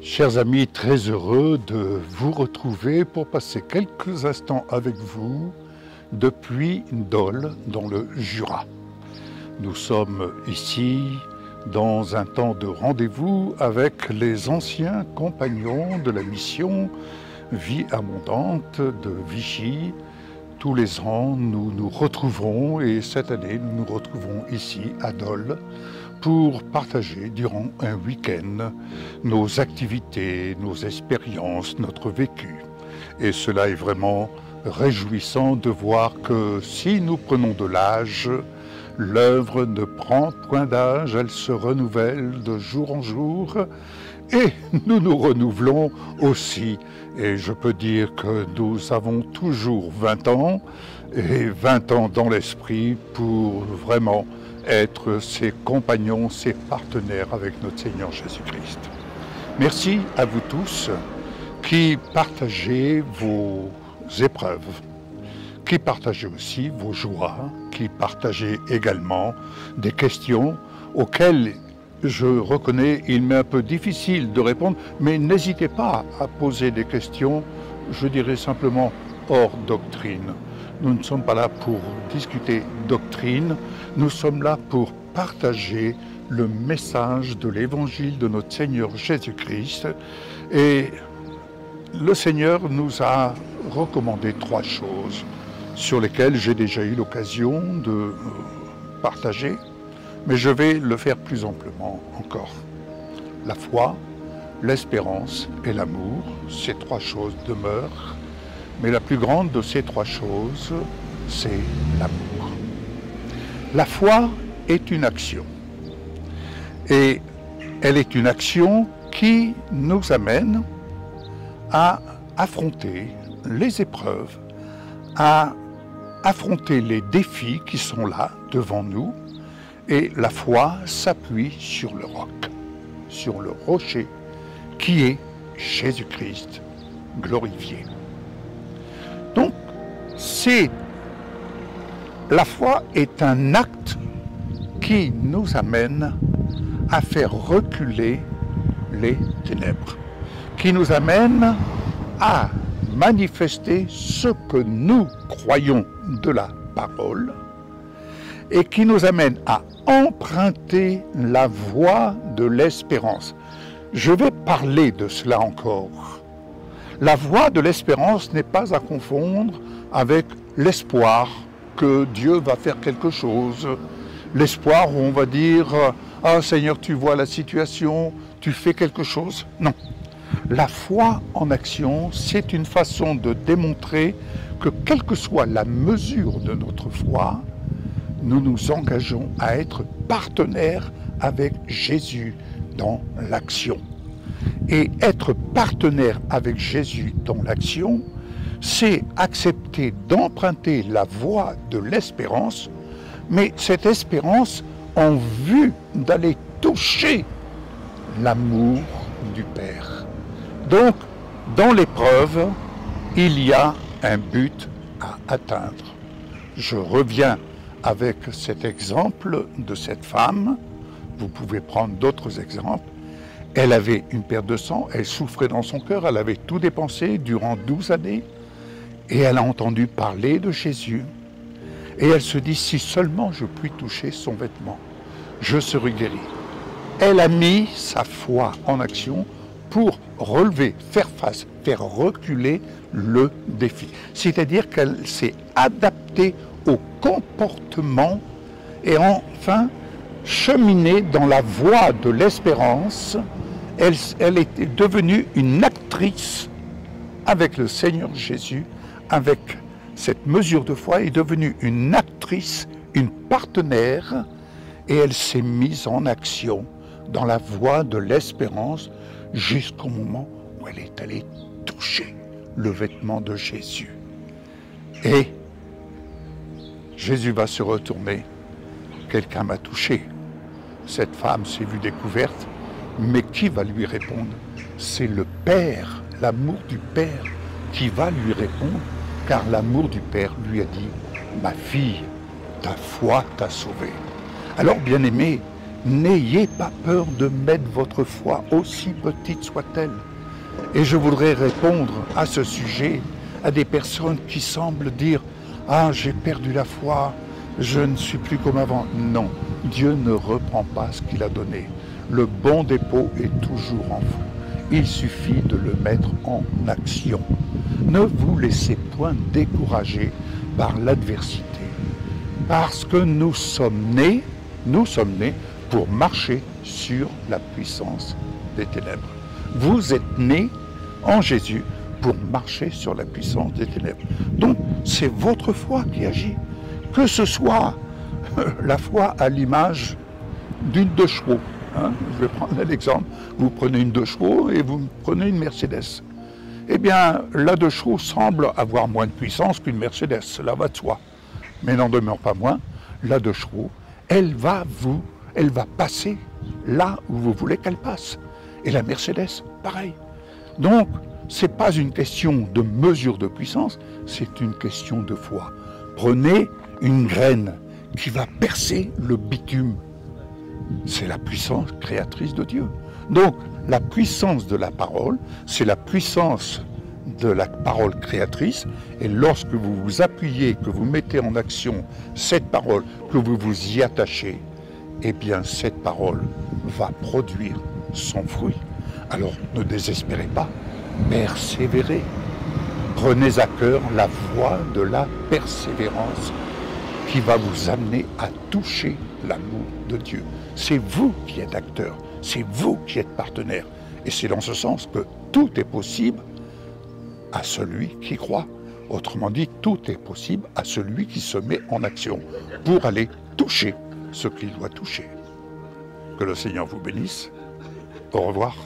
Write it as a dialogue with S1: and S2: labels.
S1: Chers amis, très heureux de vous retrouver pour passer quelques instants avec vous depuis Dole, dans le Jura. Nous sommes ici dans un temps de rendez-vous avec les anciens compagnons de la mission Vie Abondante de Vichy. Tous les ans, nous nous retrouvons et cette année, nous nous retrouvons ici à Dole pour partager durant un week-end nos activités, nos expériences, notre vécu. Et cela est vraiment réjouissant de voir que si nous prenons de l'âge, l'œuvre ne prend point d'âge, elle se renouvelle de jour en jour et nous nous renouvelons aussi. Et je peux dire que nous avons toujours 20 ans et 20 ans dans l'esprit pour vraiment être ses compagnons, ses partenaires avec notre Seigneur Jésus-Christ. Merci à vous tous qui partagez vos épreuves, qui partagez aussi vos joies, qui partagez également des questions auxquelles je reconnais il m'est un peu difficile de répondre, mais n'hésitez pas à poser des questions, je dirais simplement hors doctrine. Nous ne sommes pas là pour discuter doctrine, nous sommes là pour partager le message de l'évangile de notre Seigneur Jésus-Christ. Et le Seigneur nous a recommandé 3 choses sur lesquelles j'ai déjà eu l'occasion de partager, mais je vais le faire plus amplement encore. La foi, l'espérance et l'amour, ces 3 choses demeurent. Mais la plus grande de ces 3 choses, c'est l'amour. La foi est une action. Et elle est une action qui nous amène à affronter les épreuves, à affronter les défis qui sont là devant nous. Et la foi s'appuie sur le roc, sur le rocher, qui est Jésus-Christ glorifié. Donc, la foi est un acte qui nous amène à faire reculer les ténèbres, qui nous amène à manifester ce que nous croyons de la parole et qui nous amène à emprunter la voie de l'espérance. Je vais parler de cela encore. La voie de l'espérance n'est pas à confondre avec l'espoir que Dieu va faire quelque chose. L'espoir où on va dire « Ah Seigneur, tu vois la situation, tu fais quelque chose ». Non. La foi en action, c'est une façon de démontrer que quelle que soit la mesure de notre foi, nous nous engageons à être partenaires avec Jésus dans l'action. Et être partenaire avec Jésus dans l'action, c'est accepter d'emprunter la voie de l'espérance, mais cette espérance en vue d'aller toucher l'amour du Père. Donc, dans l'épreuve, il y a un but à atteindre. Je reviens avec cet exemple de cette femme. Vous pouvez prendre d'autres exemples. Elle avait une perte de sang, elle souffrait dans son cœur, elle avait tout dépensé durant 12 années et elle a entendu parler de Jésus. Et elle se dit, si seulement je puis toucher son vêtement, je serai guérie. Elle a mis sa foi en action pour relever, faire face, faire reculer le défi. C'est-à-dire qu'elle s'est adaptée au comportement et enfin cheminée dans la voie de l'espérance. Elle est devenue une actrice avec le Seigneur Jésus, avec cette mesure de foi, est devenue une actrice, une partenaire, et elle s'est mise en action dans la voie de l'espérance jusqu'au moment où elle est allée toucher le vêtement de Jésus. Et Jésus va se retourner. Quelqu'un m'a touché. Cette femme s'est vue découverte. Mais qui va lui répondre? C'est le Père, l'amour du Père qui va lui répondre, car l'amour du Père lui a dit « Ma fille, ta foi t'a sauvée ». Alors, bien-aimés, N'ayez pas peur de mettre votre foi, aussi petite soit-elle. Et je voudrais répondre à ce sujet à des personnes qui semblent dire « Ah, j'ai perdu la foi, je ne suis plus comme avant ». Non, Dieu ne reprend pas ce qu'il a donné. Le bon dépôt est toujours en vous. Il suffit de le mettre en action. Ne vous laissez point décourager par l'adversité. Parce que nous sommes nés pour marcher sur la puissance des ténèbres. Vous êtes nés en Jésus pour marcher sur la puissance des ténèbres. Donc, c'est votre foi qui agit. Que ce soit la foi à l'image d'une 2 chevaux. Hein, je vais prendre un exemple. Vous prenez une 2 chevaux et vous prenez une Mercedes. Eh bien, la 2 chevaux semble avoir moins de puissance qu'une Mercedes. Cela va de soi. Mais n'en demeure pas moins, la 2 chevaux, elle va passer là où vous voulez qu'elle passe. Et la Mercedes, pareil. Donc, ce n'est pas une question de mesure de puissance, c'est une question de foi. Prenez une graine qui va percer le bitume. C'est la puissance créatrice de Dieu. Donc, la puissance de la parole, c'est la puissance de la parole créatrice, et lorsque vous vous appuyez, que vous mettez en action cette parole, que vous vous y attachez, eh bien cette parole va produire son fruit. Alors ne désespérez pas, persévérez. Prenez à cœur la voie de la persévérance qui va vous amener à toucher l'amour de Dieu. C'est vous qui êtes acteur, c'est vous qui êtes partenaire. Et c'est dans ce sens que tout est possible à celui qui croit. Autrement dit, tout est possible à celui qui se met en action pour aller toucher ce qu'il doit toucher. Que le Seigneur vous bénisse. Au revoir.